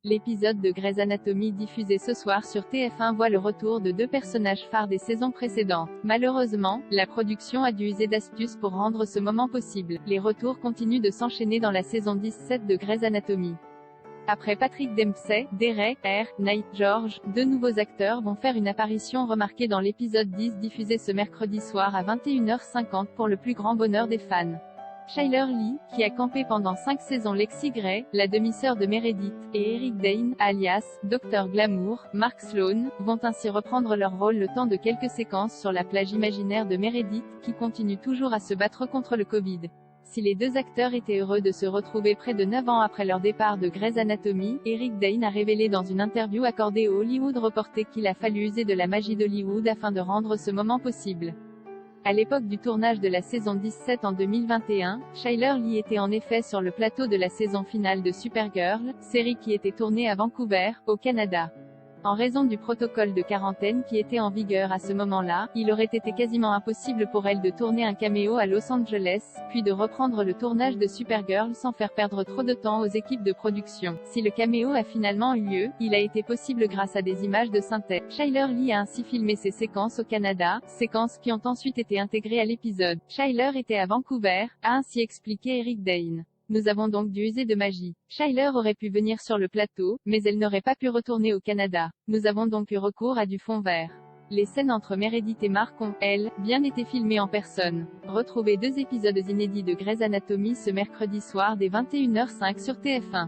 L'épisode de Grey's Anatomy diffusé ce soir sur TF1 voit le retour de deux personnages phares des saisons précédentes. Malheureusement, la production a dû user d'astuces pour rendre ce moment possible. Les retours continuent de s'enchaîner dans la saison 17 de Grey's Anatomy. Après Patrick Dempsey, Derek, Knight, George, deux nouveaux acteurs vont faire une apparition remarquée dans l'épisode 10 diffusé ce mercredi soir à 21h50 pour le plus grand bonheur des fans. Chyler Leigh, qui a campé pendant 5 saisons Lexie Grey, la demi-sœur de Meredith, et Eric Dane, alias Dr Glamour, Mark Sloan, vont ainsi reprendre leur rôle le temps de quelques séquences sur la plage imaginaire de Meredith, qui continue toujours à se battre contre le Covid. Si les deux acteurs étaient heureux de se retrouver près de 9 ans après leur départ de Grey's Anatomy, Eric Dane a révélé dans une interview accordée au Hollywood Reporter qu'il a fallu user de la magie d'Hollywood afin de rendre ce moment possible. À l'époque du tournage de la saison 17 en 2021, Chyler Leigh était en effet sur le plateau de la saison finale de Supergirl, série qui était tournée à Vancouver, au Canada. En raison du protocole de quarantaine qui était en vigueur à ce moment-là, il aurait été quasiment impossible pour elle de tourner un caméo à Los Angeles, puis de reprendre le tournage de Supergirl sans faire perdre trop de temps aux équipes de production. Si le caméo a finalement eu lieu, il a été possible grâce à des images de synthèse. Chyler Leigh a ainsi filmé ses séquences au Canada, séquences qui ont ensuite été intégrées à l'épisode. Chyler était à Vancouver, a ainsi expliqué Eric Dane. Nous avons donc dû user de magie. Chyler aurait pu venir sur le plateau, mais elle n'aurait pas pu retourner au Canada. Nous avons donc eu recours à du fond vert. Les scènes entre Meredith et Mark ont, elles, bien été filmées en personne. Retrouvez 2 épisodes inédits de Grey's Anatomy ce mercredi soir dès 21h05 sur TF1.